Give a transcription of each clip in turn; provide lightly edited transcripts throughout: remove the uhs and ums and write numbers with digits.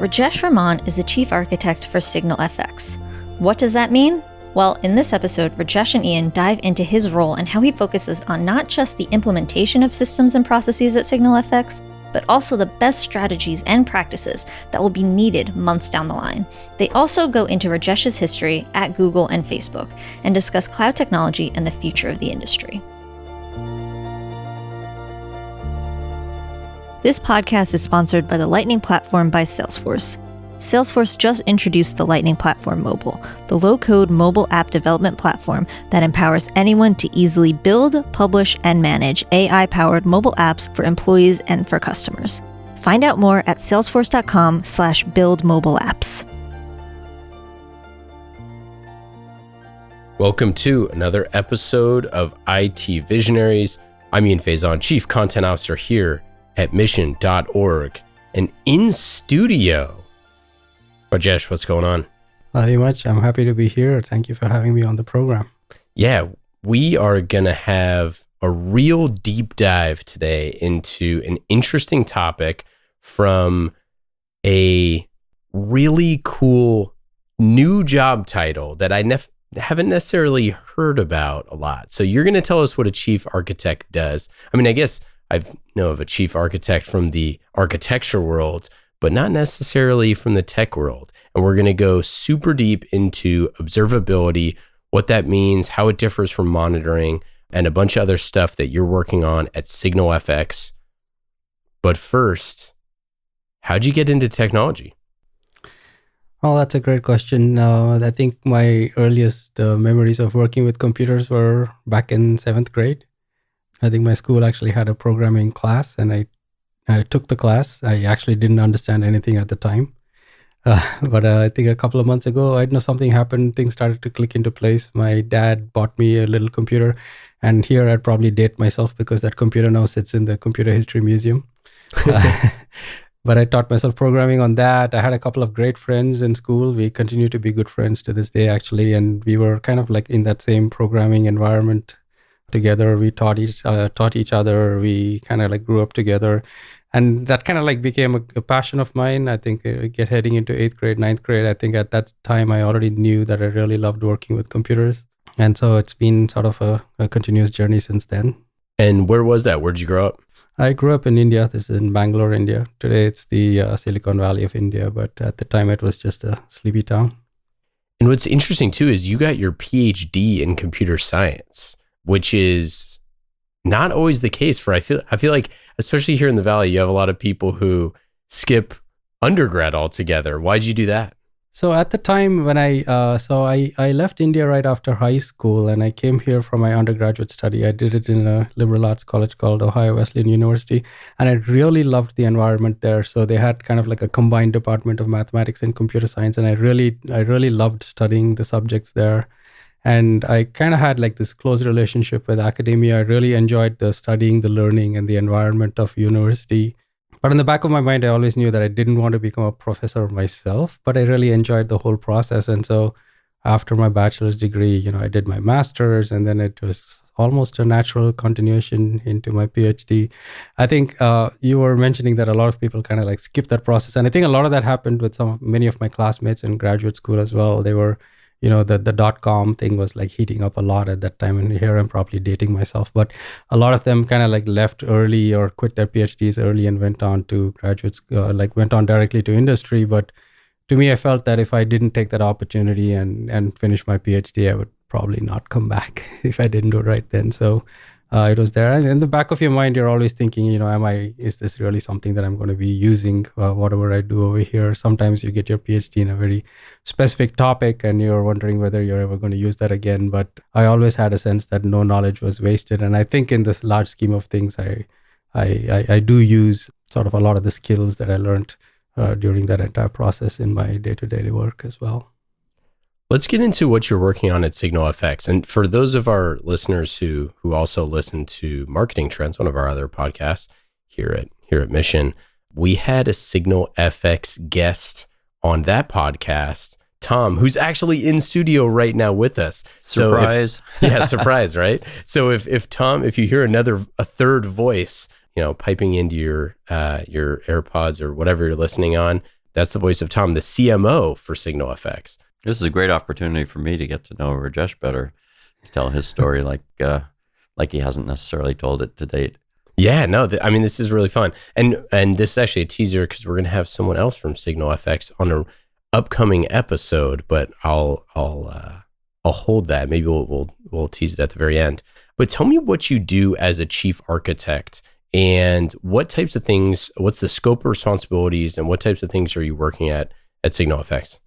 Rajesh Raman is the chief architect for SignalFX. What does that mean? Well, in this episode, Rajesh and Ian dive into his role and how he focuses on not just the implementation of systems and processes at SignalFX, but also the best strategies and practices that will be needed months down the line. They also go into Rajesh's history at Google and Facebook and discuss cloud technology and the future of the industry. This podcast is sponsored by the Lightning Platform by Salesforce. Salesforce just introduced the Lightning Platform Mobile, the low-code mobile app development platform that empowers anyone to easily build, publish, and manage AI-powered mobile apps for employees and for customers. Find out more at salesforce.com/buildmobileapps. Welcome to another episode of IT Visionaries. I'm Ian Faison, Chief Content Officer here at mission.org. And in studio, Rajesh, what's going on? Nothing much. I'm happy to be here. Thank you for having me on the program. Yeah, we are going to have a real deep dive today into an interesting topic from a really cool new job title that I haven't necessarily heard about a lot. So you're going to tell us what a chief architect does. I mean, I guess I know of a chief architect from the architecture world, but not necessarily from the tech world. And we're going to go super deep into observability, what that means, how it differs from monitoring, and a bunch of other stuff that you're working on at SignalFX. But first, how'd you get into technology? Oh, that's a great question. I think my earliest memories of working with computers were back in 7th grade. I think my school actually had a programming class, and I took the class. I actually didn't understand anything at the time. But I think a couple of months ago, I know something happened. Things started to click into place. My dad bought me a little computer. And here I'd probably date myself because that computer now sits in the Computer History Museum. But I taught myself programming on that. I had a couple of great friends in school. We continue to be good friends to this day, actually. And we were kind of like in that same programming environment together. We taught each other. We kind of like grew up together. And that kind of like became a passion of mine. I think heading into 8th grade, 9th grade, I think at that time I already knew that I really loved working with computers. And so it's been sort of a continuous journey since then. And where was that? Where'd you grow up? I grew up in India. This is in Bangalore, India. Today it's the Silicon Valley of India, but at the time it was just a sleepy town. And what's interesting too is you got your PhD in computer science, which is not always the case for, I feel like, especially here in the Valley, you have a lot of people who skip undergrad altogether. Why'd you do that? So at the time when I left India right after high school, and I came here for my undergraduate study. I did it in a liberal arts college called Ohio Wesleyan University, and I really loved the environment there. So they had kind of like a combined department of mathematics and computer science, and I really loved studying the subjects there. And I kind of had like this close relationship with academia. I really enjoyed the studying, the learning, and the environment of university. But in the back of my mind, I always knew that I didn't want to become a professor myself, but I really enjoyed the whole process. And so after my bachelor's degree, I did my master's, and then it was almost a natural continuation into my PhD. I think you were mentioning that a lot of people kind of like skip that process. And I think a lot of that happened with many of my classmates in graduate school as well. They were, the .com thing was like heating up a lot at that time. And here I'm probably dating myself, but a lot of them kind of like left early or quit their PhDs early and went on to graduate school, went on directly to industry. But to me, I felt that if I didn't take that opportunity and finish my PhD, I would probably not come back if I didn't do it right then. So it was there. And in the back of your mind, you're always thinking, is this really something that I'm going to be using, whatever I do over here? Sometimes you get your PhD in a very specific topic and you're wondering whether you're ever going to use that again. But I always had a sense that no knowledge was wasted. And I think in this large scheme of things, I do use sort of a lot of the skills that I learned during that entire process in my day-to-day work as well. Let's get into what you're working on at SignalFX. And for those of our listeners who also listen to Marketing Trends, one of our other podcasts here at Mission, we had a SignalFX guest on that podcast, Tom, who's actually in studio right now with us. Surprise. Surprise, right? So if Tom, if you hear a third voice, piping into your AirPods or whatever you're listening on, That's the voice of Tom, the CMO for SignalFX. This is a great opportunity for me to get to know Rajesh better, to tell his story like he hasn't necessarily told it to date. Yeah, no, I mean, this is really fun. And this is actually a teaser because we're going to have someone else from SignalFX on an upcoming episode, but I'll hold that. Maybe we'll tease it at the very end. But tell me what you do as a chief architect and what types of things, what's the scope of responsibilities and what types of things are you working at SignalFX?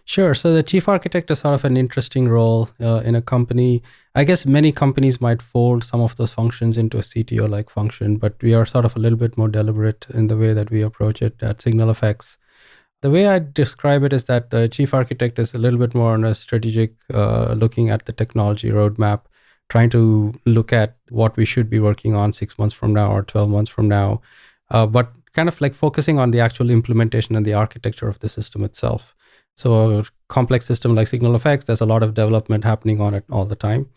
Sure. So the chief architect is sort of an interesting role in a company. I guess many companies might fold some of those functions into a CTO-like function, but we are sort of a little bit more deliberate in the way that we approach it at SignalFX. The way I describe it is that the chief architect is a little bit more on a strategic, looking at the technology roadmap, trying to look at what we should be working on 6 months from now or 12 months from now, but kind of like focusing on the actual implementation and the architecture of the system itself. So a complex system like SignalFX, there's a lot of development happening on it all the time.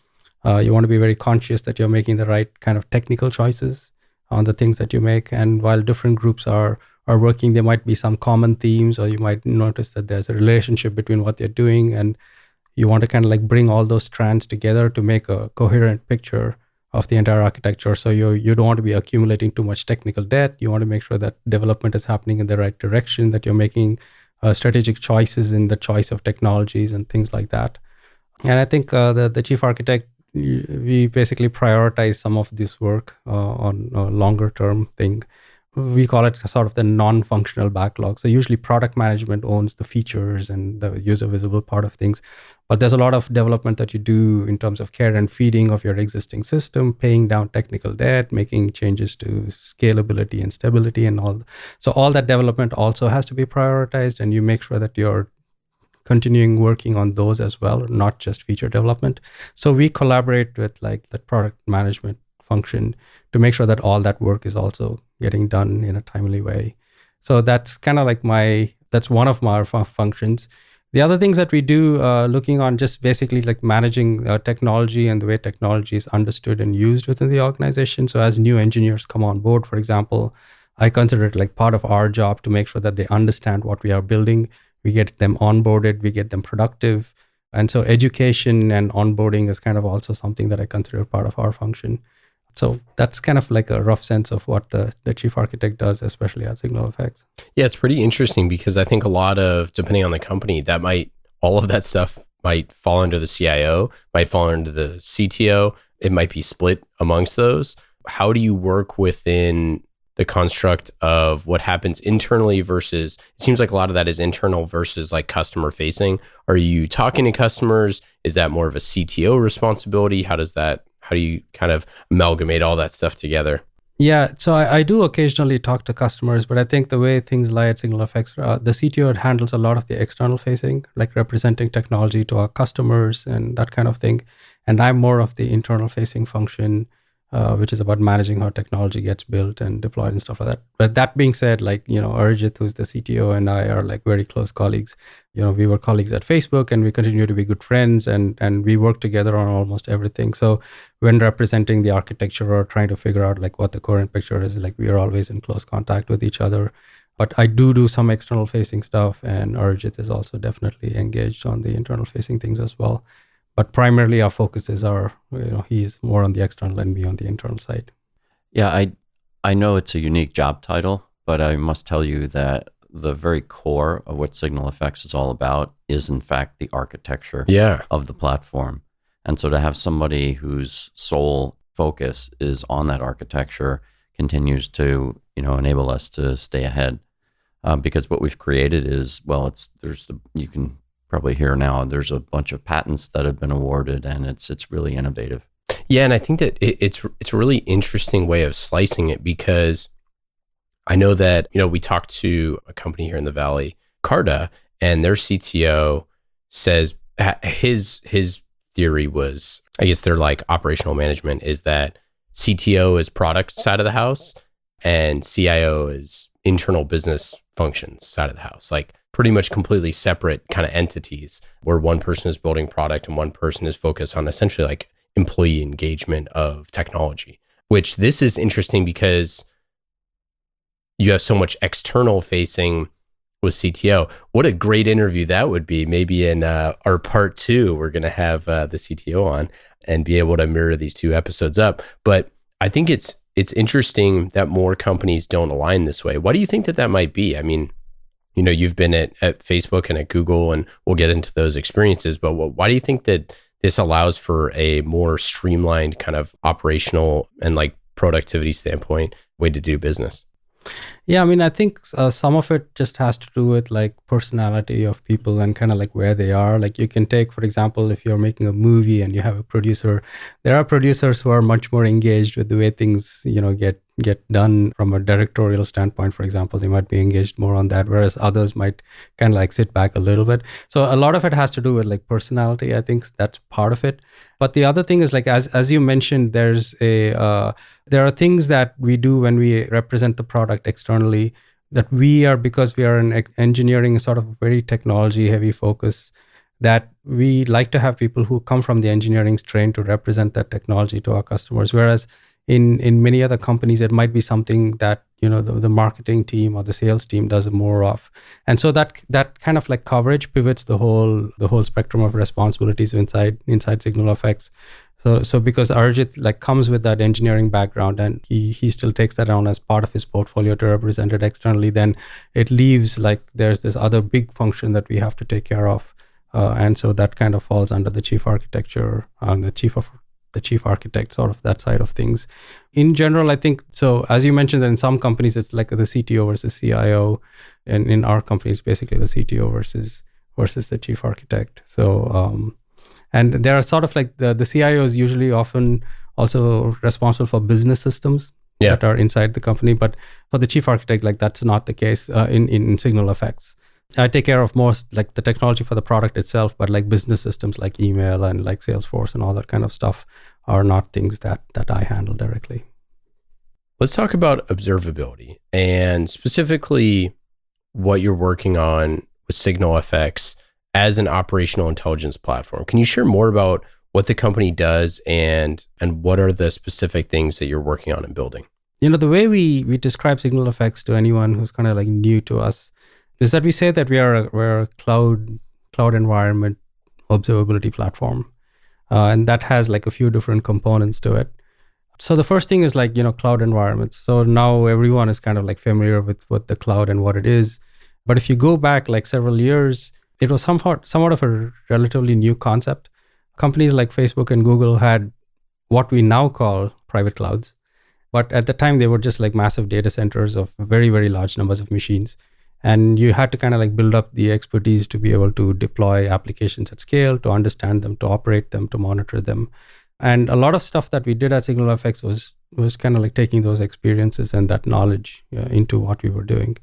You want to be very conscious that you're making the right kind of technical choices on the things that you make. And while different groups are working, there might be some common themes, or you might notice that there's a relationship between what they're doing. And you want to kind of like bring all those strands together to make a coherent picture of the entire architecture. So you don't want to be accumulating too much technical debt. You want to make sure that development is happening in the right direction, that you're making strategic choices in the choice of technologies and things like that. And I think the chief architect, we basically prioritize some of this work on a longer term thing. We call it sort of the non-functional backlog. So usually product management owns the features and the user visible part of things. But there's a lot of development that you do in terms of care and feeding of your existing system, paying down technical debt, making changes to scalability and stability and all. So all that development also has to be prioritized, and you make sure that you're continuing working on those as well, not just feature development. So we collaborate with like the product management function to make sure that all that work is also getting done in a timely way. So that's kind of like that's one of my functions. The other things that we do, looking on just basically like managing technology and the way technology is understood and used within the organization. So as new engineers come on board, for example, I consider it like part of our job to make sure that they understand what we are building. We get them onboarded, we get them productive. And so education and onboarding is kind of also something that I consider part of our function. So that's kind of like a rough sense of what the chief architect does, especially at SignalFX. Yeah, it's pretty interesting because I think a lot of, depending on the company, all of that stuff might fall under the CIO, might fall under the CTO. It might be split amongst those. How do you work within the construct of what happens internally versus, it seems like a lot of that is internal versus like customer facing. Are you talking to customers? Is that more of a CTO responsibility? How do you kind of amalgamate all that stuff together? Yeah, so I do occasionally talk to customers, but I think the way things lie at SignalFX, the CTO handles a lot of the external facing, like representing technology to our customers and that kind of thing. And I'm more of the internal facing function, which is about managing how technology gets built and deployed and stuff like that. But that being said, like, Arijit, who's the CTO, and I are like very close colleagues. We were colleagues at Facebook and we continue to be good friends, and we work together on almost everything. So when representing the architecture or trying to figure out like what the current picture is, like we are always in close contact with each other. But I do some external facing stuff, and Arijit is also definitely engaged on the internal facing things as well. But primarily our focuses are, he is more on the external and me on the internal side. Yeah, I know it's a unique job title, but I must tell you that the very core of what SignalFX is all about is in fact the architecture of the platform. And so to have somebody whose sole focus is on that architecture continues to, enable us to stay ahead. Because what we've created is, you can probably hear now, there's a bunch of patents that have been awarded, and it's really innovative. Yeah, and I think that it's a really interesting way of slicing it, because I know that, we talked to a company here in the Valley, Carta, and their CTO says his theory was, I guess their like operational management is that CTO is product side of the house and CIO is internal business functions side of the house. Like pretty much completely separate kind of entities, where one person is building product and one person is focused on essentially like employee engagement of technology, which this is interesting because you have so much external facing with CTO. What a great interview that would be. Maybe in our part 2, we're going to have the CTO on and be able to mirror these 2 episodes up. But I think it's interesting that more companies don't align this way. Why do you think that might be? I mean, you've been at Facebook and at Google, and we'll get into those experiences, but why do you think that this allows for a more streamlined kind of operational and like productivity standpoint way to do business? Yeah, I mean, I think some of it just has to do with like personality of people and kind of like where they are. Like you can take, for example, if you're making a movie and you have a producer, there are producers who are much more engaged with the way things, get done from a directorial standpoint. For example, they might be engaged more on that, whereas others might kind of like sit back a little bit. So a lot of it has to do with like personality. I think that's part of it. But the other thing is like, as you mentioned, there are things that we do when we represent the product externally that because we are in engineering, sort of very technology heavy focus, that we like to have people who come from the engineering strain to represent that technology to our customers. Whereas in many other companies, it might be something that the marketing team or the sales team does more of, and so that kind of like coverage pivots the whole spectrum of responsibilities inside SignalFX. So because Arijit like comes with that engineering background and he still takes that on as part of his portfolio to represent it externally, then it leaves like there's this other big function that we have to take care of, and so that kind of falls under the chief architecture and the chief architect, sort of that side of things. In general, I think, so as you mentioned, that in some companies, it's like the CTO versus CIO. And in our company, it's basically the CTO versus the chief architect. So, and there are sort of like the CIO is usually often also responsible for business systems that are inside the company. But for the chief architect, like that's not the case in SignalFX. I take care of most like the technology for the product itself, but like business systems like email and like Salesforce and all that kind of stuff are not things that I handle directly. Let's talk about observability and specifically what you're working on with SignalFX as an operational intelligence platform. Can you share more about what the company does and what are the specific things that you're working on and building? The way we describe SignalFX to anyone who's kind of like new to us is that we say that we're a cloud environment observability platform, and that has like a few different components to it. So the first thing is like cloud environments. So now everyone is kind of like familiar with what the cloud and what it is. But if you go back like several years, it was somewhat of a relatively new concept. Companies like Facebook and Google had what we now call private clouds, but at the time they were just like massive data centers of very, very large numbers of machines. And you had to kind of like build up the expertise to be able to deploy applications at scale, to understand them, to operate them, to monitor them. And a lot of stuff that we did at SignalFX was kind of like taking those experiences and that knowledge into what we were doing.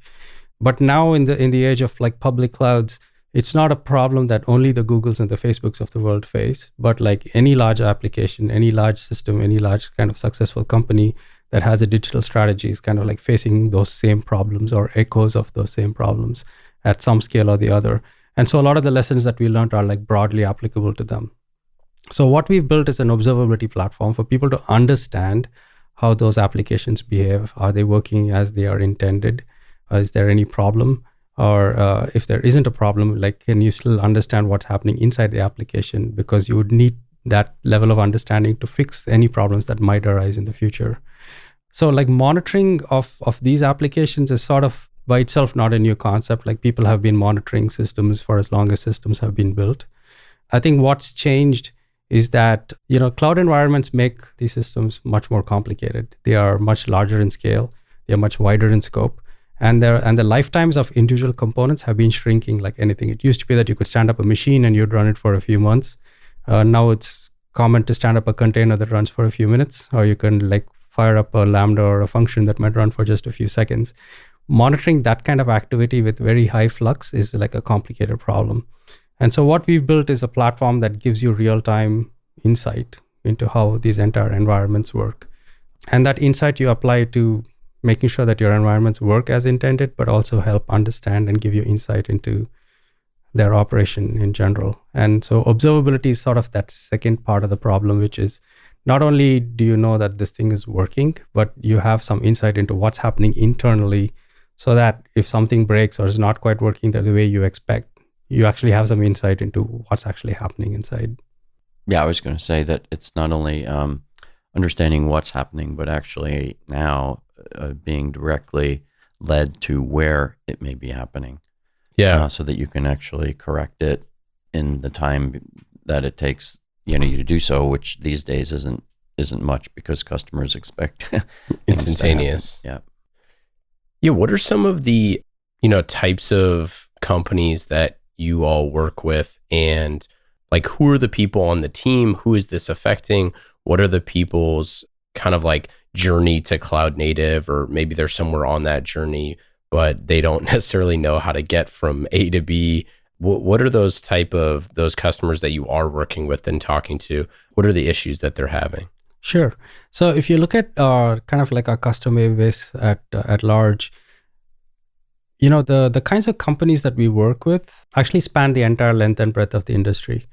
But now in the age of like public clouds, it's not a problem that only the Googles and the Facebooks of the world face, but like any large application, any large system, any large kind of successful company that has a digital strategy is kind of like facing those same problems or echoes of those same problems at some scale or the other. And so a lot of the lessons that we learned are like broadly applicable to them. So what we've built is an observability platform for people to understand how those applications behave. Are they working as they are intended? Is there any problem? Or if there isn't a problem, like can you still understand what's happening inside the application? Because you would need that level of understanding to fix any problems that might arise in the future. So like monitoring of these applications is sort of by itself not a new concept. Like people have been monitoring systems for as long as systems have been built. I think what's changed is that, cloud environments make these systems much more complicated. They are much larger in scale. They are much wider in scope. And the lifetimes of individual components have been shrinking like anything. It used to be that you could stand up a machine and you'd run it for a few months. Now it's common to stand up a container that runs for a few minutes, or you can like fire up a Lambda or a function that might run for just a few seconds. Monitoring that kind of activity with very high flux is like a complicated problem. And so what we've built is a platform that gives you real-time insight into how these entire environments work. And that insight you apply to making sure that your environments work as intended, but also help understand and give you insight into their operation in general. And so observability is sort of that second part of the problem, which is not only do you know that this thing is working, but you have some insight into what's happening internally so that if something breaks or is not quite working the way you expect, you actually have some insight into what's actually happening inside. Yeah, I was going to say that it's not only understanding what's happening, but actually now being directly led to where it may be happening. Yeah. So that you can actually correct it in the time that it takes, you to do so, which these days isn't much because customers expect instantaneous. Yeah. Yeah. What are some of the, types of companies that you all work with, and like, who are the people on the team? Who is this affecting? What are the people's kind of like journey to cloud native, or maybe they're somewhere on that journey, but they don't necessarily know how to get from A to B. What are those customers that you are working with and talking to? What are the issues that they're having? Sure. So if you look at kind of like our customer base at large, the kinds of companies that we work with actually span the entire length and breadth of the industry.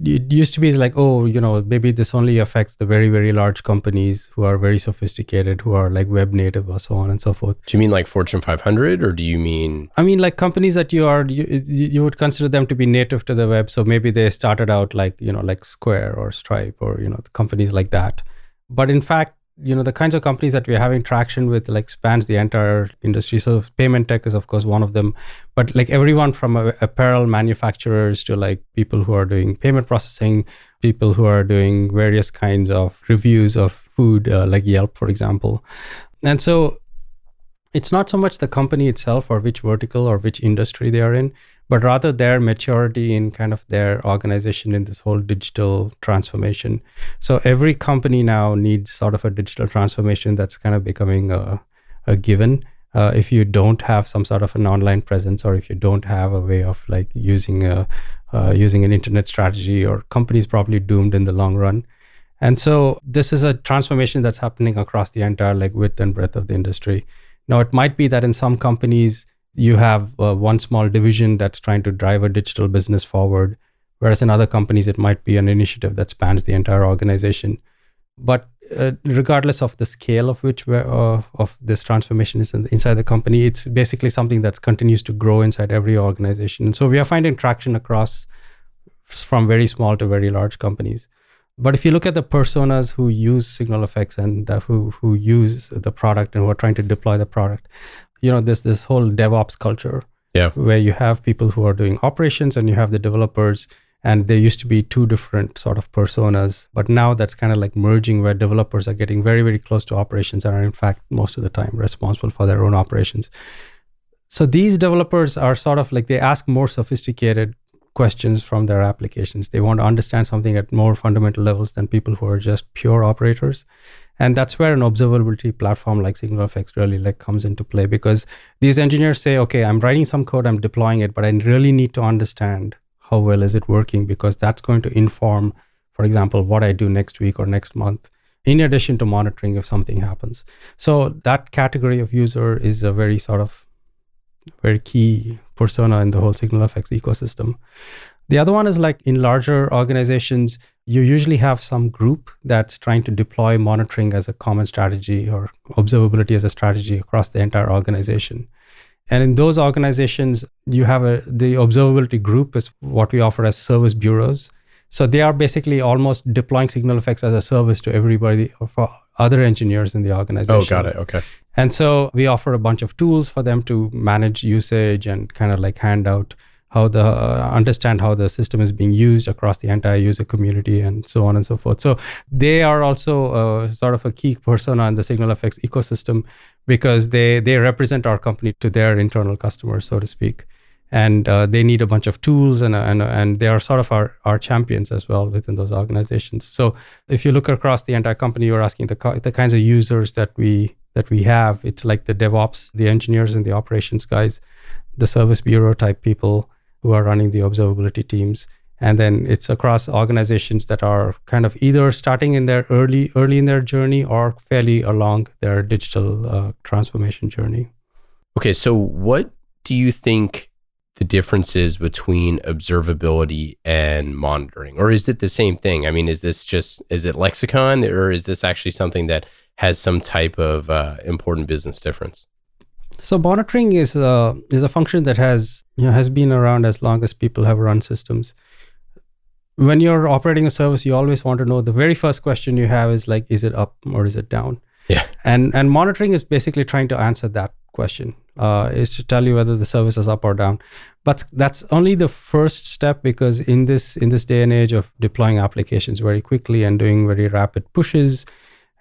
It used to be like, maybe this only affects the very, very large companies who are very sophisticated, who are like web native or so on and so forth. Do you mean like Fortune 500, or do you mean? I mean like companies that you would consider them to be native to the web. So maybe they started out like Square or Stripe or, companies like that. But in fact, the kinds of companies that we're having traction with like spans the entire industry. So payment tech is of course one of them, but like everyone from apparel manufacturers to like people who are doing payment processing, people who are doing various kinds of reviews of food, like Yelp, for example. And so it's not so much the company itself or which vertical or which industry they are in, but rather their maturity in kind of their organization in this whole digital transformation. So every company now needs sort of a digital transformation that's kind of becoming a given. If you don't have some sort of an online presence, or if you don't have a way of like using an internet strategy, or company's probably doomed in the long run. And so this is a transformation that's happening across the entire like width and breadth of the industry. Now, it might be that in some companies, you have one small division that's trying to drive a digital business forward, whereas in other companies, it might be an initiative that spans the entire organization. But regardless of the scale of which of this transformation is inside the company, it's basically something that continues to grow inside every organization. And so we are finding traction across from very small to very large companies. But if you look at the personas who use SignalFX and who use the product and who are trying to deploy the product, there's this whole DevOps culture, where you have people who are doing operations and you have the developers, and there used to be two different sort of personas, but now that's kind of like merging, where developers are getting very, very close to operations and are in fact most of the time responsible for their own operations. So these developers are sort of like, they ask more sophisticated questions from their applications. They want to understand something at more fundamental levels than people who are just pure operators. And that's where an observability platform like SignalFX really like comes into play, because these engineers say, okay, I'm writing some code, I'm deploying it, but I really need to understand how well is it working, because that's going to inform, for example, what I do next week or next month, in addition to monitoring if something happens. So that category of user is a very key persona in the whole SignalFX ecosystem. The other one is like in larger organizations, you usually have some group that's trying to deploy monitoring as a common strategy, or observability as a strategy across the entire organization. And in those organizations, you have the observability group is what we offer as service bureaus. So they are basically almost deploying SignalFX as a service to everybody, for other engineers in the organization. Oh, got it. Okay. And so we offer a bunch of tools for them to manage usage and kind of like hand out understand how the system is being used across the entire user community, and so on and so forth. So they are also sort of a key persona in the SignalFX ecosystem, because they represent our company to their internal customers, so to speak. And they need a bunch of tools, and they are sort of our champions as well within those organizations. So if you look across the entire company, you're asking the kinds of users that we have. It's like the DevOps, the engineers and the operations guys, the service bureau type people who are running the observability teams. And then it's across organizations that are kind of either starting in their early in their journey, or fairly along their digital transformation journey. Okay, so what do you think the difference is between observability and monitoring? Or is it the same thing? I mean, is it lexicon, or is this actually something that has some type of important business difference? So monitoring is a function that has been around as long as people have run systems. When you're operating a service, you always want to know, the very first question you have is like, is it up or is it down? Yeah. And monitoring is basically trying to answer that question, is to tell you whether the service is up or down. But that's only the first step, because in this day and age of deploying applications very quickly and doing very rapid pushes,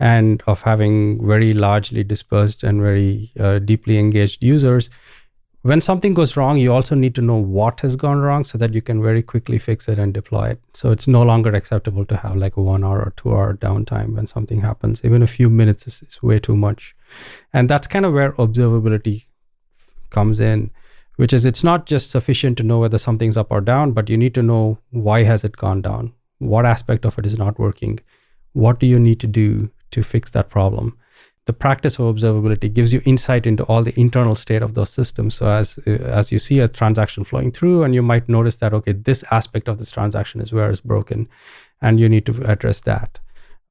and of having very largely dispersed and very deeply engaged users, when something goes wrong, you also need to know what has gone wrong so that you can very quickly fix it and deploy it. So it's no longer acceptable to have like a 1 hour or 2 hour downtime when something happens. Even a few minutes is way too much. And that's kind of where observability comes in, which is, it's not just sufficient to know whether something's up or down, but you need to know, why has it gone down? What aspect of it is not working? What do you need to do to fix that problem? The practice of observability gives you insight into all the internal state of those systems. So as you see a transaction flowing through, and you might notice that, okay, this aspect of this transaction is where it's broken, and you need to address that.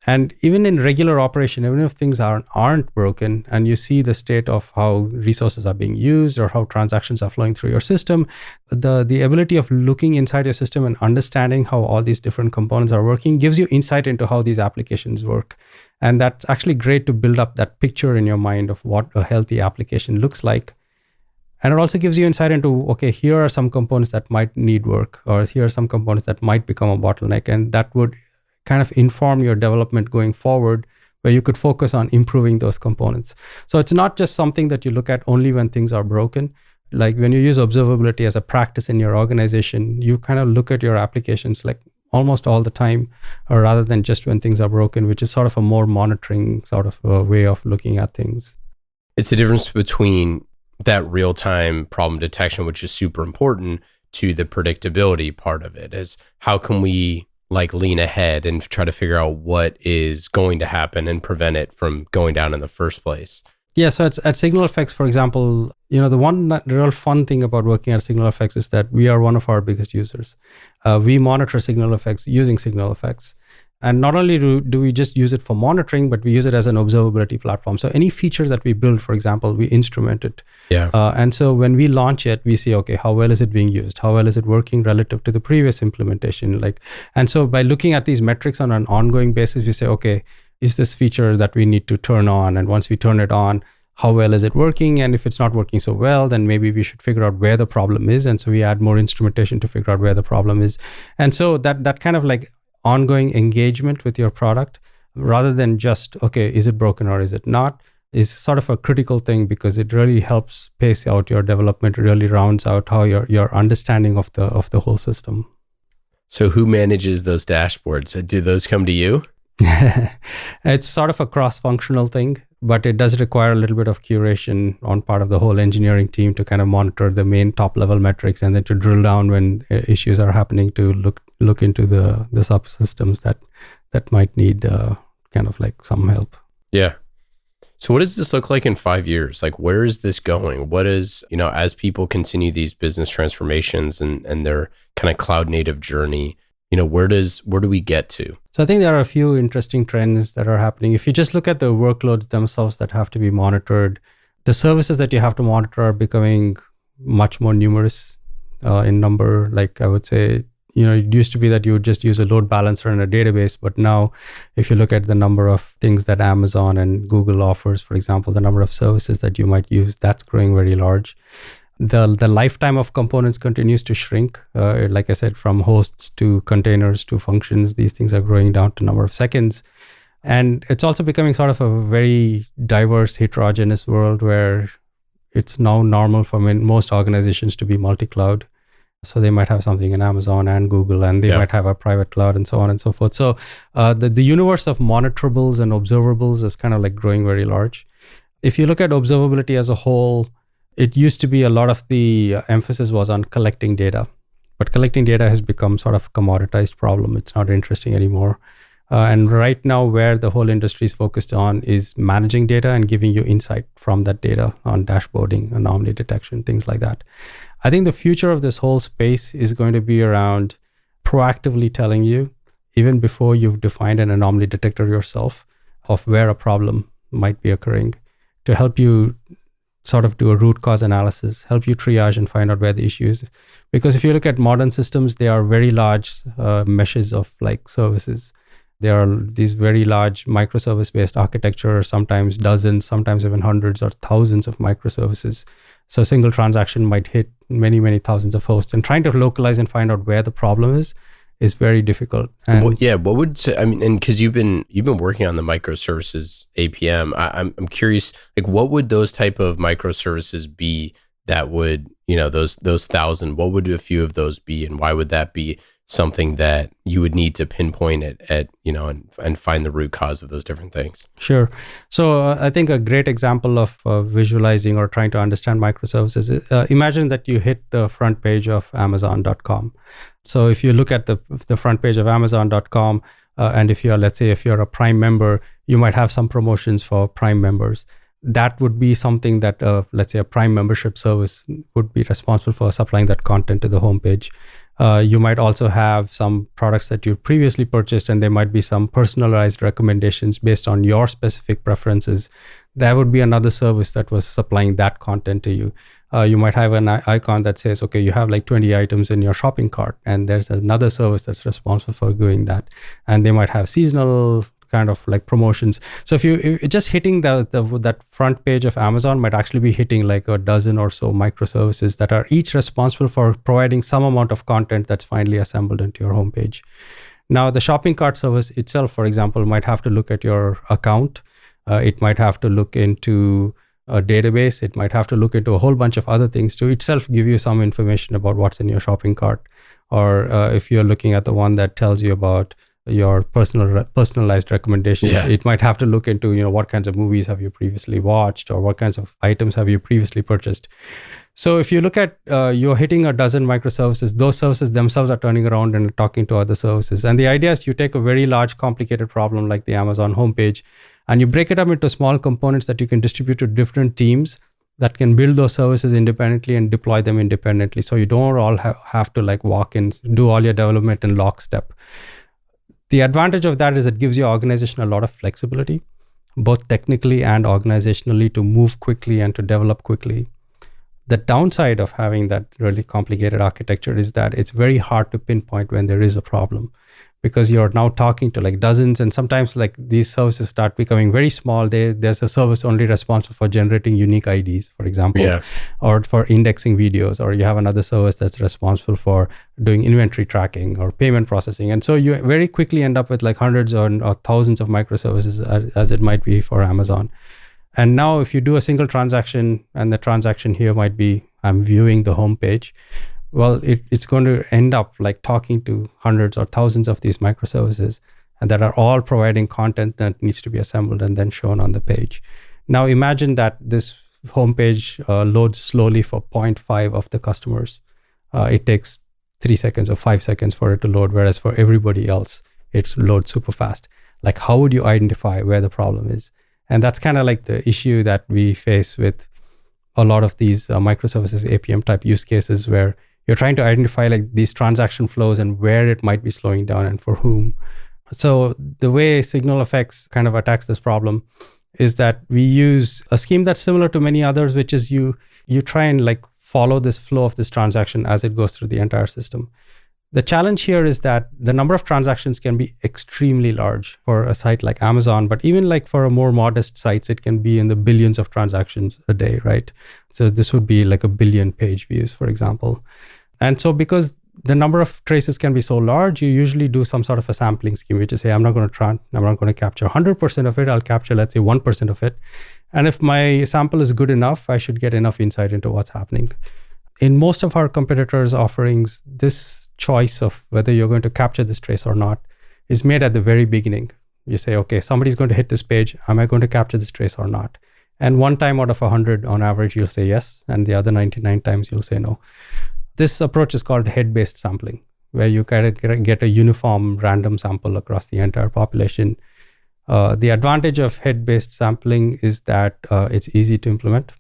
And even in regular operation, even if things aren't broken, and you see the state of how resources are being used or how transactions are flowing through your system, the ability of looking inside your system and understanding how all these different components are working gives you insight into how these applications work. And that's actually great to build up that picture in your mind of what a healthy application looks like. And it also gives you insight into, okay, here are some components that might need work, or here are some components that might become a bottleneck. And that would kind of inform your development going forward, where you could focus on improving those components. So it's not just something that you look at only when things are broken. Like when you use observability as a practice in your organization, you kind of look at your applications like almost all the time, or rather than just when things are broken, which is sort of a more monitoring sort of a way of looking at things. It's the difference between that real-time problem detection, which is super important, to the predictability part of it. Is how can we like lean ahead and try to figure out what is going to happen and prevent it from going down in the first place? Yeah, so at SignalFX, for example, the one real fun thing about working at SignalFX is that we are one of our biggest users. We monitor SignalFX using SignalFX. And not only do we just use it for monitoring, but we use it as an observability platform. So any features that we build, for example, we instrument it. Yeah. And so when we launch it, we see, okay, how well is it being used? How well is it working relative to the previous implementation? And so by looking at these metrics on an ongoing basis, we say, okay, is this feature that we need to turn on? And once we turn it on, how well is it working? And if it's not working so well, then maybe we should figure out where the problem is. And so we add more instrumentation to figure out where the problem is. And so that kind of like ongoing engagement with your product, rather than just, okay, is it broken or is it not, is sort of a critical thing, because it really helps pace out your development, really rounds out how your understanding of the whole system. So who manages those dashboards? Do those come to you? It's sort of a cross-functional thing, but it does require a little bit of curation on part of the whole engineering team to kind of monitor the main top-level metrics, and then to drill down when issues are happening, to look into the subsystems that might need kind of like some help. Yeah. So what does this look like in 5 years? Like, where is this going? What is, as people continue these business transformations and their kind of cloud native journey, where do we get to? So I think there are a few interesting trends that are happening. If you just look at the workloads themselves that have to be monitored, the services that you have to monitor are becoming much more numerous in number. Like I would say, it used to be that you would just use a load balancer and a database, but now if you look at the number of things that Amazon and Google offers, for example, the number of services that you might use, that's growing very large. The lifetime of components continues to shrink. Like I said, from hosts to containers to functions, these things are growing down to number of seconds. And it's also becoming sort of a very diverse, heterogeneous world where it's now normal for most organizations to be multi-cloud. So they might have something in Amazon and Google, and they might have a private cloud and so on and so forth. So the universe of monitorables and observables is kind of like growing very large. If you look at observability as a whole, it used to be a lot of the emphasis was on collecting data, but collecting data has become sort of a commoditized problem. It's not interesting anymore. And right now, where the whole industry is focused on is managing data and giving you insight from that data on dashboarding, anomaly detection, things like that. I think the future of this whole space is going to be around proactively telling you, even before you've defined an anomaly detector yourself, of where a problem might be occurring, to help you sort of do a root cause analysis, help you triage and find out where the issue is. Because if you look at modern systems, they are very large meshes of like services. There are these very large microservice-based architecture, sometimes dozens, sometimes even hundreds or thousands of microservices. So a single transaction might hit many, many thousands of hosts. And trying to localize and find out where the problem is very difficult. And what would say, I mean, and because you've been working on the microservices APM, I'm curious, like what would those type of microservices be that would, those 1,000, what would a few of those be, and why would that be something that you would need to pinpoint it at, and find the root cause of those different things? Sure. So I think a great example of visualizing or trying to understand microservices is, imagine that you hit the front page of Amazon.com. So if you look at the front page of Amazon.com, and if you're a Prime member, you might have some promotions for Prime members. That would be something that, let's say, a Prime membership service would be responsible for supplying that content to the homepage. You might also have some products that you previously purchased, and there might be some personalized recommendations based on your specific preferences. That would be another service that was supplying that content to you. You might have an icon that says, okay, you have like 20 items in your shopping cart, and there's another service that's responsible for doing that. And they might have seasonal kind of like promotions. So if you just hitting that front page of Amazon might actually be hitting like a dozen or so microservices that are each responsible for providing some amount of content that's finally assembled into your homepage. Now, the shopping cart service itself, for example, might have to look at your account. It might have to look into a database. It might have to look into a whole bunch of other things to itself give you some information about what's in your shopping cart. Or if you're looking at the one that tells you about your personalized recommendations, it might have to look into, what kinds of movies have you previously watched, or what kinds of items have you previously purchased. So if you look at, you're hitting a dozen microservices, those services themselves are turning around and talking to other services. And the idea is you take a very large, complicated problem like the Amazon homepage, and you break it up into small components that you can distribute to different teams that can build those services independently and deploy them independently. So you don't all have to like walk in, do all your development in lockstep. The advantage of that is it gives your organization a lot of flexibility, both technically and organizationally, to move quickly and to develop quickly. The downside of having that really complicated architecture is that it's very hard to pinpoint when there is a problem, because you're now talking to like dozens, and sometimes like these services start becoming very small. There's a service only responsible for generating unique IDs, for example, or for indexing videos, or you have another service that's responsible for doing inventory tracking or payment processing. And so you very quickly end up with like hundreds or thousands of microservices, as it might be for Amazon. And now if you do a single transaction, and the transaction here might be, I'm viewing the homepage, well, it's going to end up like talking to hundreds or thousands of these microservices, and that are all providing content that needs to be assembled and then shown on the page. Now imagine that this homepage loads slowly for 0.5 of the customers. It takes 3 seconds or 5 seconds for it to load, whereas for everybody else, it loads super fast. Like, how would you identify where the problem is? And that's kind of like the issue that we face with a lot of these microservices APM type use cases, where you're trying to identify like these transaction flows and where it might be slowing down and for whom. So the way SignalFX kind of attacks this problem is that we use a scheme that's similar to many others, which is you try and like follow this flow of this transaction as it goes through the entire system. The challenge here is that the number of transactions can be extremely large for a site like Amazon, but even like for a more modest sites, it can be in the billions of transactions a day, right? So this would be like 1 billion page views, for example. And so because the number of traces can be so large, you usually do some sort of a sampling scheme, which is, hey, I'm not going to capture 100% of it. I'll capture, let's say, 1% of it. And if my sample is good enough, I should get enough insight into what's happening. In most of our competitors' offerings, this choice of whether you're going to capture this trace or not is made at the very beginning. You say, okay, somebody's going to hit this page. Am I going to capture this trace or not? And 1 time out of 100 on average, you'll say yes. And the other 99 times, you'll say no. This approach is called head-based sampling, where you kind of get a uniform random sample across the entire population. The advantage of head-based sampling is that it's easy to implement.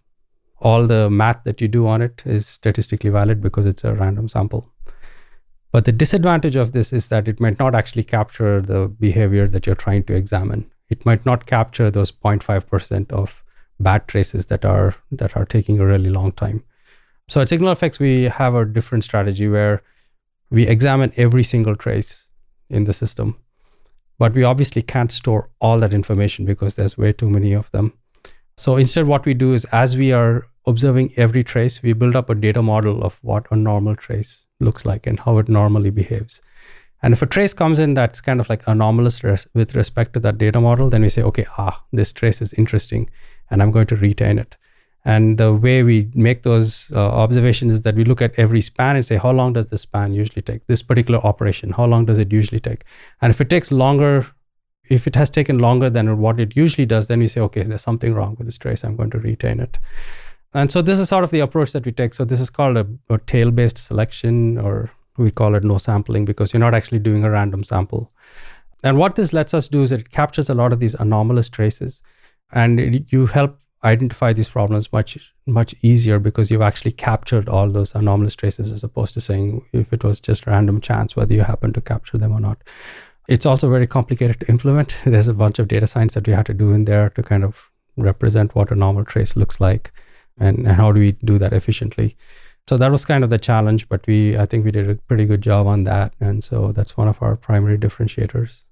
All the math that you do on it is statistically valid because it's a random sample. But the disadvantage of this is that it might not actually capture the behavior that you're trying to examine. It might not capture those 0.5% of bad traces that are taking a really long time. So at SignalFX, we have a different strategy where we examine every single trace in the system, but we obviously can't store all that information because there's way too many of them. So instead, what we do is, as we are observing every trace, we build up a data model of what a normal trace looks like and how it normally behaves. And if a trace comes in that's kind of like anomalous with respect to that data model, then we say, okay, this trace is interesting and I'm going to retain it. And the way we make those observations is that we look at every span and say, how long does this span usually take? This particular operation, how long does it usually take? And if it takes longer, if it has taken longer than what it usually does, then we say, okay, there's something wrong with this trace. I'm going to retain it. And so this is sort of the approach that we take. So this is called a tail-based selection, or we call it no sampling, because you're not actually doing a random sample. And what this lets us do is it captures a lot of these anomalous traces, and you help identify these problems much easier because you've actually captured all those anomalous traces, as opposed to saying if it was just random chance whether you happen to capture them or not. It's also very complicated to implement. There's a bunch of data science that we have to do in there to kind of represent what a normal trace looks like and how do we do that efficiently. So that was kind of the challenge, but I think we did a pretty good job on that. And so that's one of our primary differentiators.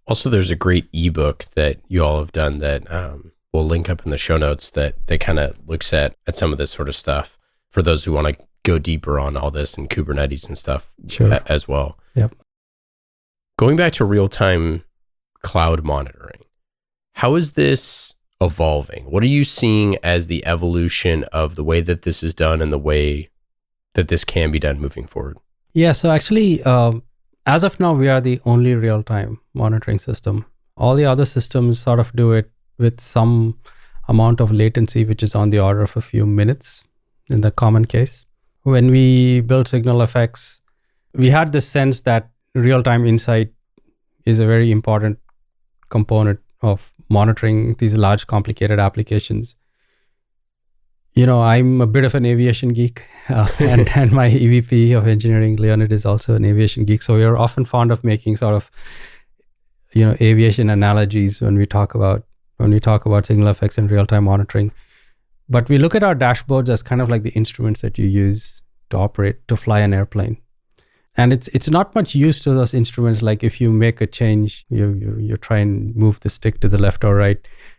Also, there's a great ebook that you all have done that we'll link up in the show notes that kind of looks at some of this sort of stuff for those who want to go deeper on all this and Kubernetes and stuff. Sure. As well. Yep. Going back to real-time cloud monitoring, how is this evolving? What are you seeing as the evolution of the way that this is done and the way that this can be done moving forward? Yeah, so actually, as of now, we are the only real-time monitoring system. All the other systems sort of do it with some amount of latency, which is on the order of a few minutes in the common case. When we built SignalFX, we had this sense that real-time insight is a very important component of monitoring these large, complicated applications. I'm a bit of an aviation geek, and my EVP of engineering, Leonid, is also an aviation geek. So we are often fond of making sort of, aviation analogies when we talk about SignalFX and real-time monitoring. But we look at our dashboards as kind of like the instruments that you use to fly an airplane. And it's not much use to those instruments. Like if you make a change, you try and move the stick to the left or right,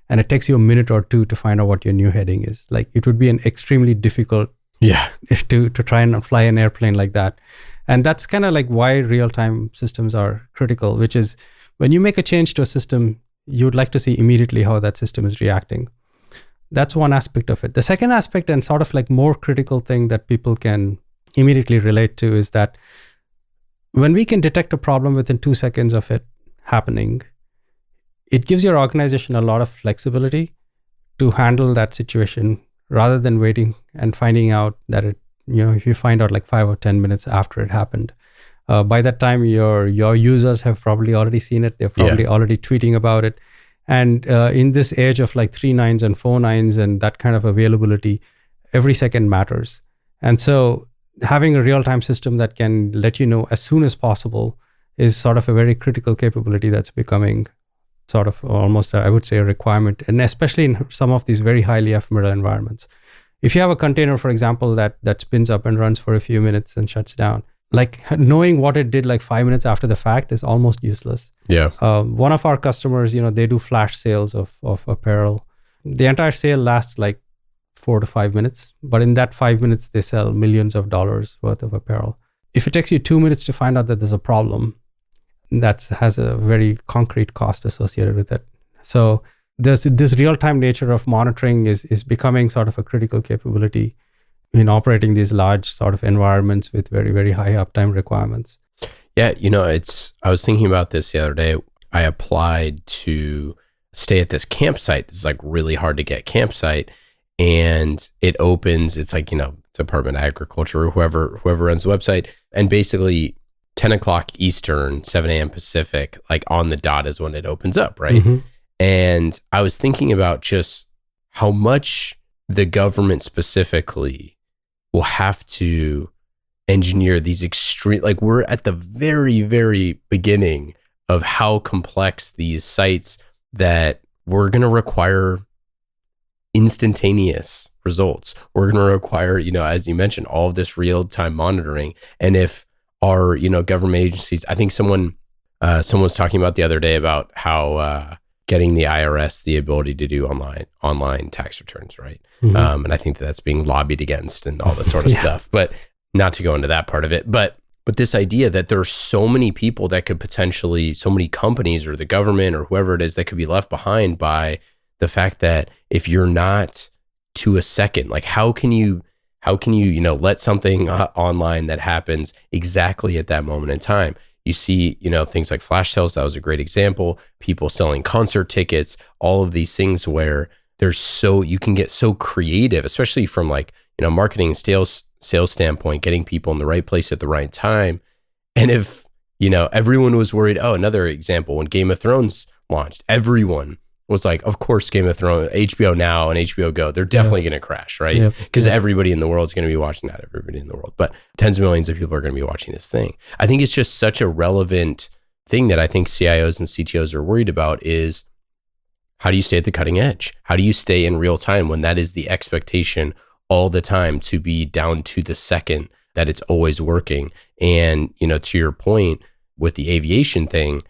and it takes you a minute or two to find out what your new heading is. Like it would be an extremely difficult to try and fly an airplane like that. And that's kind of like why real-time systems are critical, which is when you make a change to a system, you would like to see immediately how that system is reacting. That's one aspect of it. The second aspect, and sort of like more critical thing that people can immediately relate to, is that when we can detect a problem within 2 seconds of it happening, it gives your organization a lot of flexibility to handle that situation rather than waiting and finding out that if you find out like 5 or 10 minutes after it happened, by that time your users have probably already seen it. They're probably already tweeting about it. And in this age of like 3 nines and 4 nines and that kind of availability, every second matters. And so having a real-time system that can let you know as soon as possible is sort of a very critical capability that's becoming sort of almost, I would say, a requirement, and especially in some of these very highly ephemeral environments. If you have a container, for example, that spins up and runs for a few minutes and shuts down, like knowing what it did like 5 minutes after the fact is almost useless. Yeah. One of our customers, they do flash sales of apparel. The entire sale lasts like 4 to 5 minutes, but in that 5 minutes, they sell millions of dollars worth of apparel. If it takes you 2 minutes to find out that there's a problem, that has a very concrete cost associated with it. So this real-time nature of monitoring is becoming sort of a critical capability in operating these large sort of environments with very, very high uptime requirements. Yeah, I was thinking about this the other day. I applied to stay at this campsite. This is like really hard to get campsite. And it opens, it's like, Department of Agriculture or whoever runs the website. And basically 10 o'clock Eastern, 7 a.m. Pacific, like on the dot is when it opens up, right? Mm-hmm. And I was thinking about just how much the government specifically will have to engineer these extreme, like we're at the very, very beginning of how complex these sites that we're going to require instantaneous results. We're going to require, as you mentioned, all of this real-time monitoring. And if our, government agencies, I think someone was talking about the other day about how getting the IRS the ability to do online tax returns, right? Mm-hmm. And I think that's being lobbied against and all this sort of stuff. But not to go into that part of it, but this idea that there are so many people that could potentially, so many companies or the government or whoever it is that could be left behind by the fact that if you're not to a second, like how can you let something online that happens exactly at that moment in time? You see, things like flash sales, that was a great example. People selling concert tickets, all of these things where you can get so creative, especially from like, marketing and sales standpoint, getting people in the right place at the right time. And if, everyone was worried, another example, when Game of Thrones launched, everyone was like, of course, Game of Thrones, HBO Now and HBO Go, they're definitely going to crash, right? Because everybody in the world is going to be watching that, everybody in the world. But tens of millions of people are going to be watching this thing. I think it's just such a relevant thing that I think CIOs and CTOs are worried about is, how do you stay at the cutting edge? How do you stay in real time when that is the expectation all the time, to be down to the second, that it's always working? And, to your point with the aviation thing,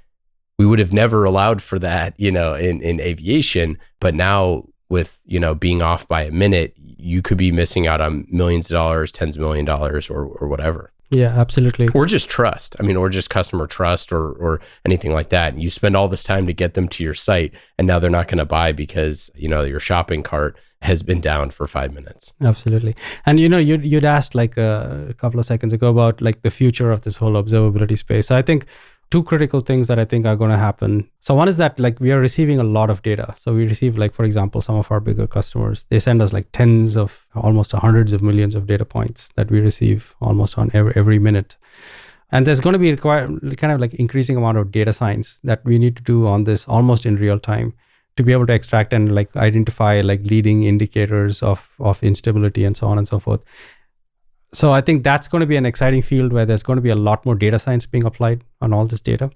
we would have never allowed for that, in aviation, but now with, being off by a minute, you could be missing out on millions of dollars, tens of millions of dollars or whatever. Yeah, absolutely. Or just trust. Or just customer trust or anything like that. And you spend all this time to get them to your site, and now they're not going to buy because, your shopping cart has been down for 5 minutes. Absolutely. And, you'd asked like a couple of seconds ago about like the future of this whole observability space. So I think two critical things that I think are going to happen. So one is that like we are receiving a lot of data. So we receive like, for example, some of our bigger customers, they send us like tens of, almost hundreds of millions of data points that we receive almost on every minute. And there's going to be kind of like increasing amount of data science that we need to do on this almost in real time to be able to extract and like identify like leading indicators of instability and so on and so forth. So I think that's going to be an exciting field where there's going to be a lot more data science being applied on all this data.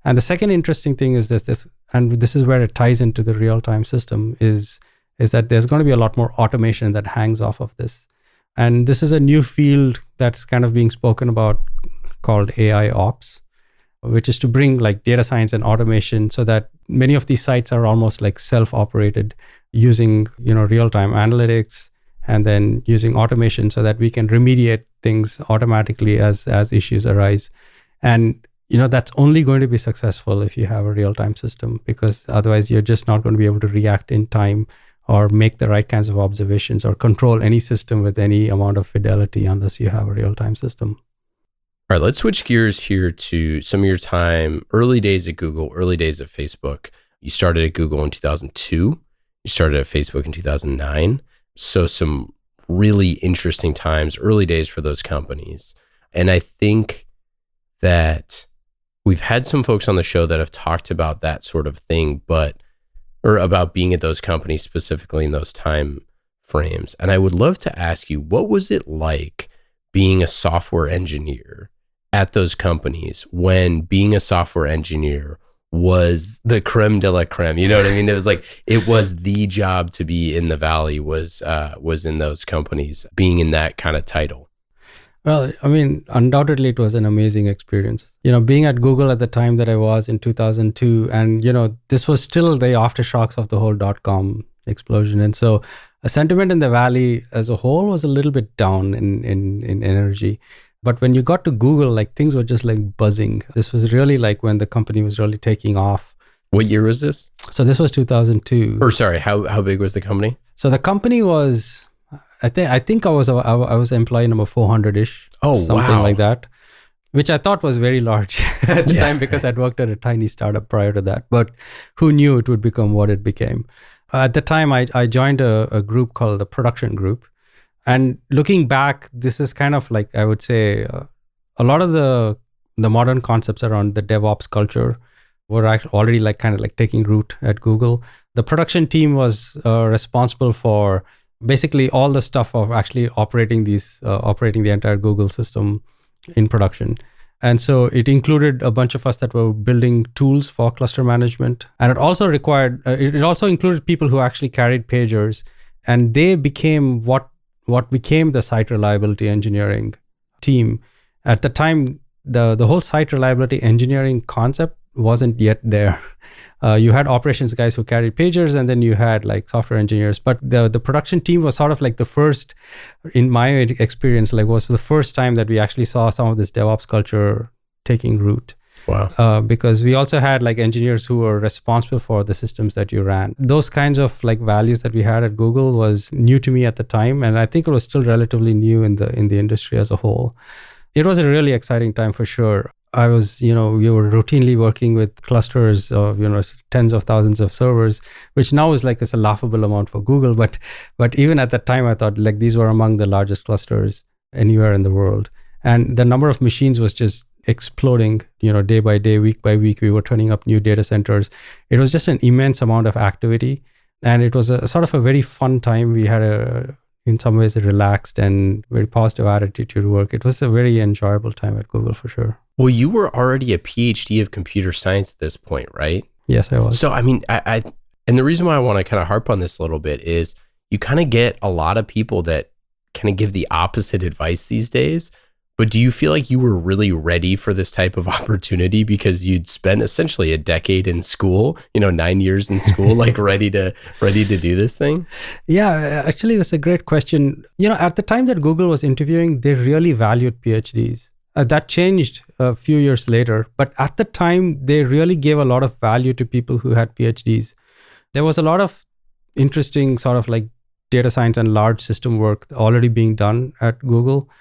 And the second interesting thing is this, and this is where it ties into the real-time system, is that there's going to be a lot more automation that hangs off of this. And this is a new field that's kind of being spoken about called AI Ops, which is to bring like data science and automation so that many of these sites are almost like self-operated using, real-time analytics, and then using automation so that we can remediate things automatically as issues arise. And, that's only going to be successful if you have a real-time system, because otherwise you're just not going to be able to react in time or make the right kinds of observations or control any system with any amount of fidelity unless you have a real-time system. All right, let's switch gears here to some of your time, early days at Google, early days at Facebook. You started at Google in 2002. You started at Facebook in 2009. So some really interesting times, early days for those companies. And I think that we've had some folks on the show that have talked about that sort of thing, or about being at those companies specifically in those time frames. And I would love to ask you, what was it like being a software engineer at those companies when being a software engineer was the creme de la creme? You know what I mean? It was like, it was the job to be in the Valley, was in those companies, being in that kind of title. Well, undoubtedly it was an amazing experience. Being at Google at the time that I was in 2002, and, this was still the aftershocks of the whole .com explosion. And so a sentiment in the Valley as a whole was a little bit down in energy. But when you got to Google, like things were just like buzzing. This was really like when the company was really taking off. What year was this? So this was 2002. Or sorry, how big was the company? So the company was, I think I was employee number 400-ish. Oh, something like that, which I thought was very large at the time because I'd worked at a tiny startup prior to that. But who knew it would become what it became? At the time, I joined a group called the Production Group. And looking back, this is kind of like, I would say, a lot of the modern concepts around the DevOps culture were already like kind of like taking root at Google. The production team was responsible for basically all the stuff of actually operating the entire Google system in production. And so it included a bunch of us that were building tools for cluster management. And it also included people who actually carried pagers And they became what became the site reliability engineering team. At the time, the whole site reliability engineering concept wasn't yet there. You had operations guys who carried pagers, and then you had like software engineers. But the production team was sort of like the first, in my experience, like was the first time that we actually saw some of this DevOps culture taking root. Wow. Because we also had like engineers who were responsible for the systems that you ran. Those kinds of like values that we had at Google was new to me at the time, and I think it was still relatively new in the industry as a whole. It was a really exciting time for sure. I was, we were routinely working with clusters of, tens of thousands of servers, which now is like it's a laughable amount for Google. But even at that time, I thought like these were among the largest clusters anywhere in the world. And the number of machines was just exploding, day by day, week by week. We were turning up new data centers. It was just an immense amount of activity. And it was a sort of a very fun time. We had in some ways, a relaxed and very positive attitude to work. It was a very enjoyable time at Google for sure. Well, you were already a PhD of computer science at this point, right? Yes, I was. So, I mean, I and the reason why I want to kind of harp on this a little bit is you kind of get a lot of people that kind of give the opposite advice these days. But do you feel like you were really ready for this type of opportunity because you'd spent essentially a decade in school, 9 years in school, like ready to do this thing? Yeah, actually, that's a great question. At the time that Google was interviewing, they really valued PhDs. That changed a few years later. But at the time, they really gave a lot of value to people who had PhDs. There was a lot of interesting sort of like data science and large system work already being done at Google.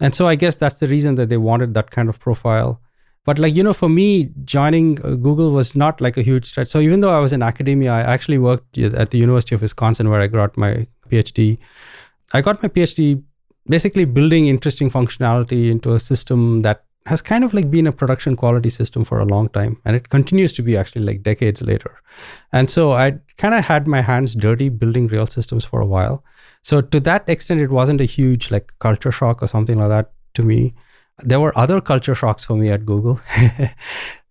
And so I guess that's the reason that they wanted that kind of profile. But like, for me, joining Google was not like a huge stretch. So even though I was in academia, I actually worked at the University of Wisconsin where I got my PhD. I got my PhD basically building interesting functionality into a system that has kind of like been a production quality system for a long time. And it continues to be actually like decades later. And so I kind of had my hands dirty building real systems for a while. So to that extent, it wasn't a huge like culture shock or something like that to me. There were other culture shocks for me at Google.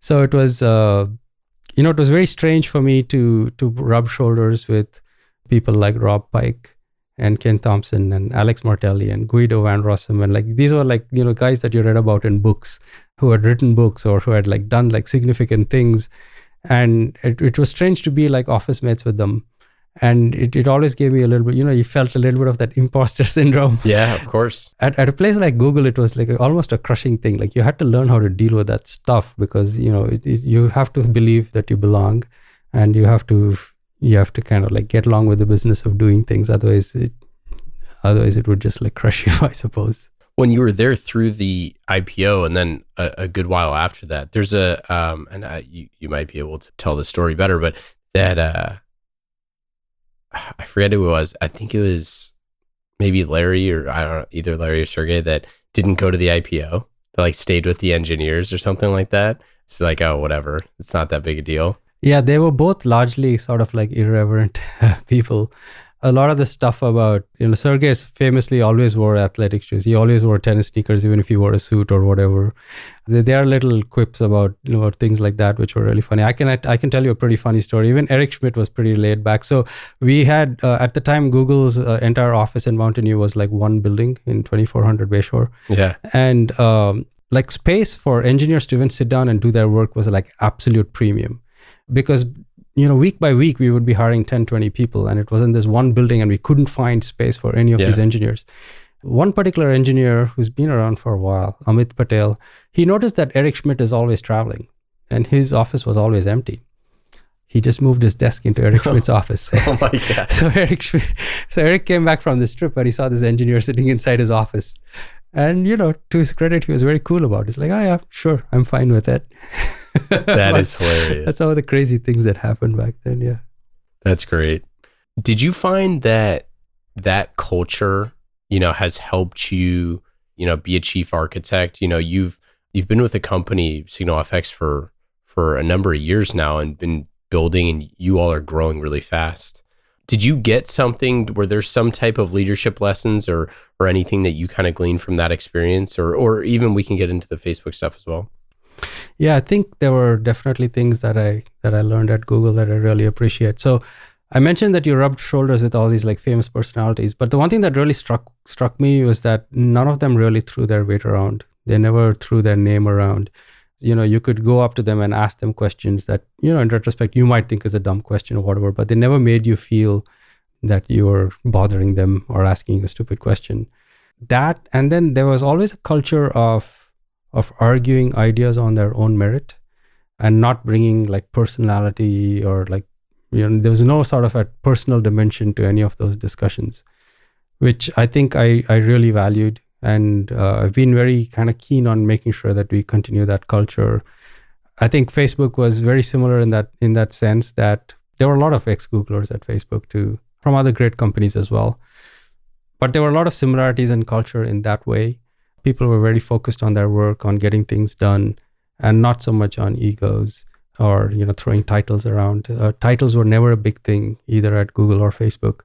So it was, it was very strange for me to rub shoulders with people like Rob Pike and Ken Thompson and Alex Martelli and Guido Van Rossum. And like, these were like, guys that you read about in books who had written books or who had like done like significant things. And it was strange to be like office mates with them. And it always gave me a little bit, you felt a little bit of that imposter syndrome. Yeah, of course. At a place like Google, it was like almost a crushing thing. Like you had to learn how to deal with that stuff because, you have to believe that you belong and you have to kind of like get along with the business of doing things. Otherwise it would just like crush you, I suppose. When you were there through the IPO and then a good while after that, there's you might be able to tell the story better, but that, I forget who it was. I think it was maybe Larry or I don't know, either Larry or Sergey that didn't go to the IPO. They like stayed with the engineers or something like that. It's like, oh, whatever. It's not that big a deal. Yeah, they were both largely sort of like irreverent people. A lot of the stuff about, Sergey famously always wore athletic shoes. He always wore tennis sneakers, even if he wore a suit or whatever. There are little quips about, things like that, which were really funny. I can tell you a pretty funny story. Even Eric Schmidt was pretty laid back. So we had, at the time, Google's entire office in Mountain View was like one building in 2400 Bayshore. Yeah. And like space for engineers to even sit down and do their work was like absolute premium. Because week by week, we would be hiring 10, 20 people, and it was in this one building, and we couldn't find space for any of these engineers. One particular engineer who's been around for a while, Amit Patel, he noticed that Eric Schmidt is always traveling, and his office was always empty. He just moved his desk into Eric Schmidt's office. Oh my God. So Eric came back from this trip, and he saw this engineer sitting inside his office. And, to his credit, he was very cool about it. He's like, oh yeah, sure, I'm fine with it. That is hilarious. That's some of the crazy things that happened back then. Yeah. That's great. Did you find that culture, has helped you, be a chief architect? You've been with the company SignalFX for a number of years now and been building, and you all are growing really fast. Did you get something where there's some type of leadership lessons or anything that you kind of gleaned from that experience, or even we can get into the Facebook stuff as well? Yeah, I think there were definitely things that I learned at Google that I really appreciate. So I mentioned that you rubbed shoulders with all these like famous personalities, but the one thing that really struck me was that none of them really threw their weight around. They never threw their name around. You could go up to them and ask them questions that, in retrospect, you might think is a dumb question or whatever, but they never made you feel that you were bothering them or asking a stupid question. That, and then there was always a culture of arguing ideas on their own merit and not bringing like personality or like, there was no sort of a personal dimension to any of those discussions, which I think I really valued. And I've been very kind of keen on making sure that we continue that culture. I think Facebook was very similar in that sense, that there were a lot of ex-Googlers at Facebook too, from other great companies as well. But there were a lot of similarities in culture in that way. People were very focused on their work, on getting things done, and not so much on egos or throwing titles around. Titles were never a big thing either at Google or Facebook.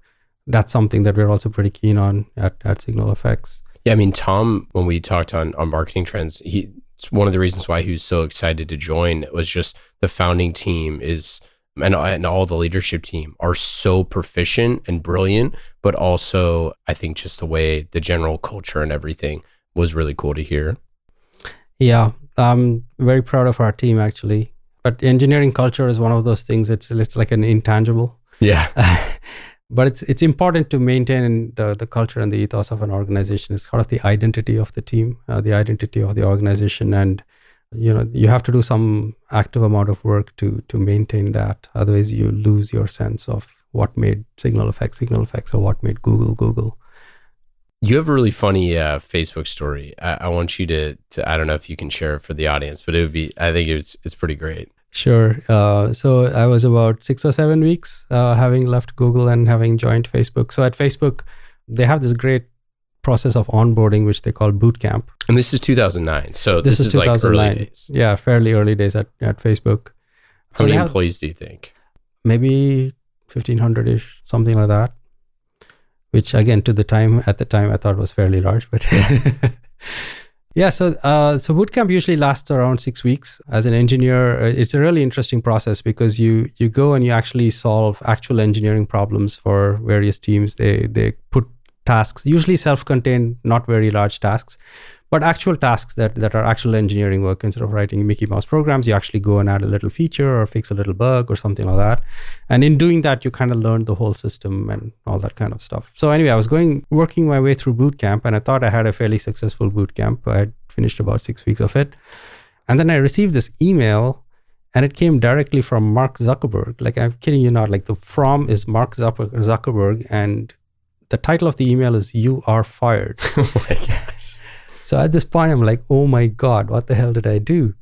That's something that we're also pretty keen on at SignalFX. Yeah, I mean, Tom, when we talked on Marketing Trends, it's one of the reasons why he was so excited to join was just the founding team and all the leadership team are so proficient and brilliant, but also I think just the way the general culture and everything was really cool to hear. Yeah, I'm very proud of our team actually. But engineering culture is one of those things. It's like an intangible. Yeah. But it's important to maintain the culture and the ethos of an organization. It's sort of the identity of the team, the identity of the organization, and you have to do some active amount of work to maintain that. Otherwise, you lose your sense of what made SignalFX, or what made Google. You have a really funny Facebook story. I want you to I don't know if you can share it for the audience, but I think it's pretty great. Sure. So I was about 6 or 7 weeks having left Google and having joined Facebook. So at Facebook, they have this great process of onboarding, which they call boot camp. And this is 2009. So this is 2009. Like early days. Yeah, fairly early days at Facebook. How many employees do you think? Maybe 1,500-ish, something like that. Which again, at the time, I thought was fairly large, but yeah. So bootcamp usually lasts around 6 weeks. As an engineer, it's a really interesting process because you go and you actually solve actual engineering problems for various teams. They put tasks, usually self-contained, not very large tasks, but actual tasks that are actual engineering work. Instead of writing Mickey Mouse programs, you actually go and add a little feature or fix a little bug or something like that. And in doing that, you kind of learn the whole system and all that kind of stuff. So anyway, I was working my way through boot camp, and I thought I had a fairly successful boot camp. I had finished about 6 weeks of it. And then I received this email, and it came directly from Mark Zuckerberg. Like, I'm kidding you not, like the from is Mark Zuckerberg, and the title of the email is "You Are Fired." Oh my gosh. So at this point, I'm like, oh my God, what the hell did I do?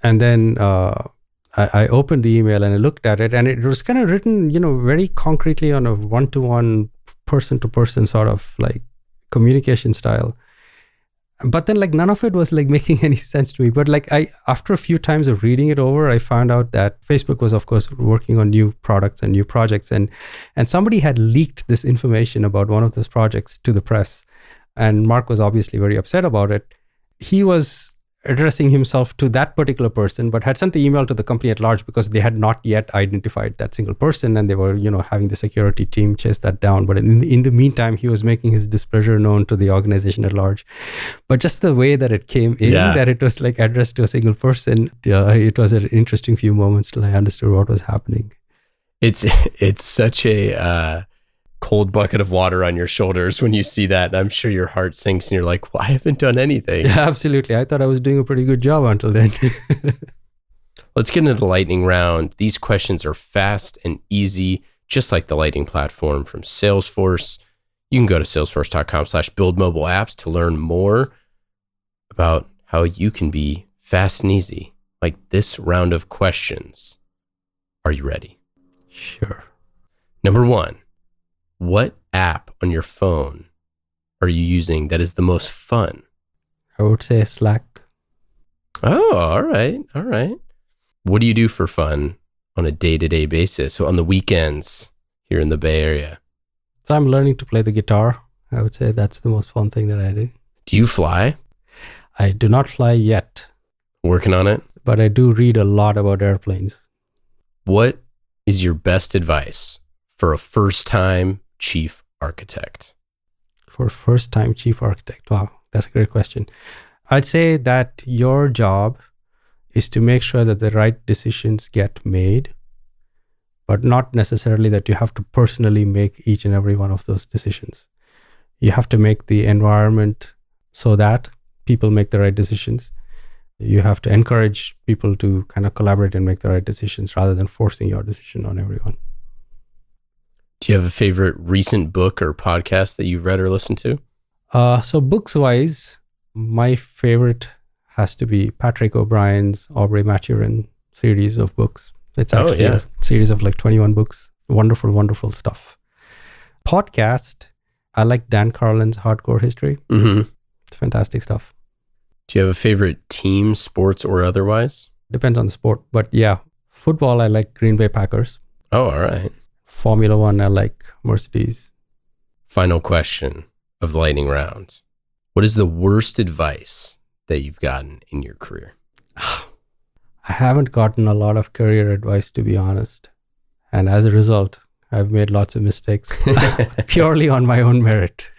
And then I opened the email and I looked at it, and it was kind of written, very concretely on a one-to-one, person-to-person sort of like communication style. But then like none of it was like making any sense to me. But like after a few times of reading it over, I found out that Facebook was of course working on new products and new projects. And somebody had leaked this information about one of those projects to the press. And Mark was obviously very upset about it. He was addressing himself to that particular person, but had sent the email to the company at large because they had not yet identified that single person, and they were, having the security team chase that down. But in the meantime, he was making his displeasure known to the organization at large. But just the way that it came in, that it was like addressed to a single person, it was an interesting few moments till I understood what was happening. It's such a cold bucket of water on your shoulders when you see that. And I'm sure your heart sinks and you're like, well, I haven't done anything. Yeah, absolutely. I thought I was doing a pretty good job until then. Let's get into the lightning round. These questions are fast and easy, just like the lightning platform from Salesforce. You can go to salesforce.com/buildmobileapps to learn more about how you can be fast and easy. Like this round of questions. Are you ready? Sure. Number 1. What app on your phone are you using that is the most fun? I would say Slack. Oh, all right. All right. What do you do for fun on a day-to-day basis? So on the weekends here in the Bay Area? So I'm learning to play the guitar. I would say that's the most fun thing that I do. Do you fly? I do not fly yet. Working on it? But I do read a lot about airplanes. What is your best advice for a first-time chief architect? For a first-time chief architect, wow, that's a great question. I'd say that your job is to make sure that the right decisions get made, but not necessarily that you have to personally make each and every one of those decisions. You have to make the environment so that people make the right decisions. You have to encourage people to kind of collaborate and make the right decisions rather than forcing your decision on everyone. Do you have a favorite recent book or podcast that you've read or listened to? So books-wise, my favorite has to be Patrick O'Brien's Aubrey Maturin series of books. It's actually a series of like 21 books. Wonderful, wonderful stuff. Podcast, I like Dan Carlin's Hardcore History. Mm-hmm. It's fantastic stuff. Do you have a favorite team, sports or otherwise? Depends on the sport, but yeah. Football, I like Green Bay Packers. Oh, all right. Formula One, I like Mercedes. Final question of the lightning round. What is the worst advice that you've gotten in your career? I haven't gotten a lot of career advice, to be honest. And as a result, I've made lots of mistakes purely on my own merit.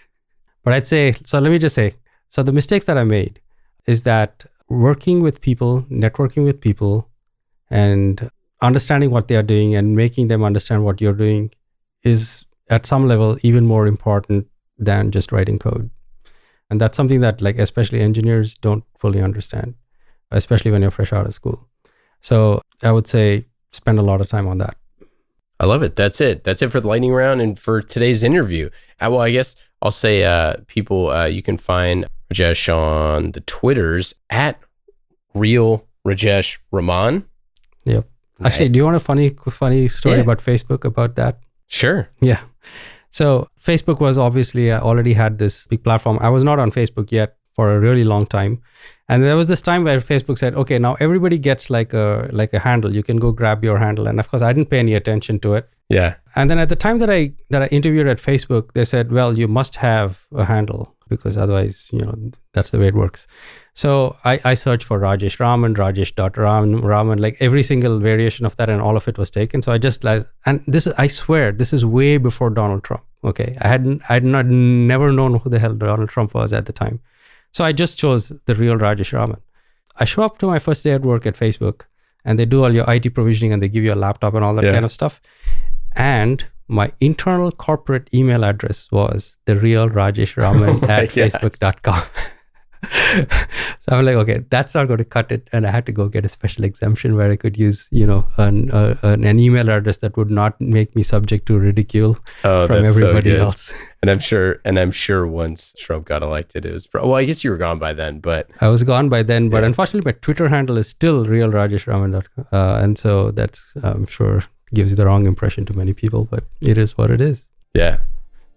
But I'd say, so let me just say, so the mistakes that I made is that working with people, networking with people, and understanding what they are doing and making them understand what you're doing is at some level even more important than just writing code. And that's something that like especially engineers don't fully understand, especially when you're fresh out of school. So I would say spend a lot of time on that. I love it. That's it. That's it for the lightning round and for today's interview. Well, I guess I'll say people, you can find Rajesh on the Twitters at Real Rajesh Raman. Yep. Actually, do you want a funny story about Facebook about that? Sure. Yeah. So Facebook was obviously already had this big platform. I was not on Facebook yet for a really long time. And there was this time where Facebook said, okay, now everybody gets like a handle. You can go grab your handle. And of course, I didn't pay any attention to it. Yeah. And then at the time that I interviewed at Facebook, they said, well, you must have a handle because otherwise, that's the way it works. So I searched for Rajesh Raman, Rajesh.Raman, like every single variation of that, and all of it was taken. So I just, and this is, I swear, this is way before Donald Trump. Okay. I'd never known who the hell Donald Trump was at the time. So I just chose the real Rajesh Raman. I show up to my first day at work at Facebook and they do all your IT provisioning and they give you a laptop and all that kind of stuff. And my internal corporate email address was the real Rajesh Raman at facebook.com. So I'm like, okay, that's not going to cut it. And I had to go get a special exemption where I could use, an email address that would not make me subject to ridicule from everybody else. And I'm sure once Trump got elected, it was, well, I guess you were gone by then, but. I was gone by then, but unfortunately my Twitter handle is still realrajeshraman.com. And so that's, I'm sure, gives you the wrong impression to many people, but it is what it is. Yeah,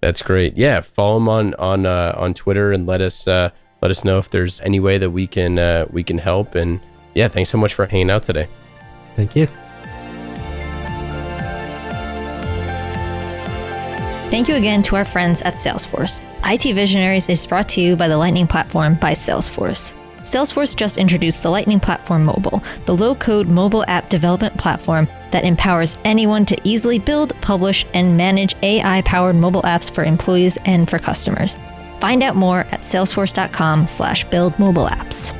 that's great. Yeah, follow him on Twitter and let us know if there's any way that we can help. And yeah, thanks so much for hanging out today. Thank you. Thank you again to our friends at Salesforce. IT Visionaries is brought to you by the Lightning Platform by Salesforce. Salesforce just introduced the Lightning Platform Mobile, the low-code mobile app development platform that empowers anyone to easily build, publish, and manage AI-powered mobile apps for employees and for customers. Find out more at salesforce.com/buildmobileapps.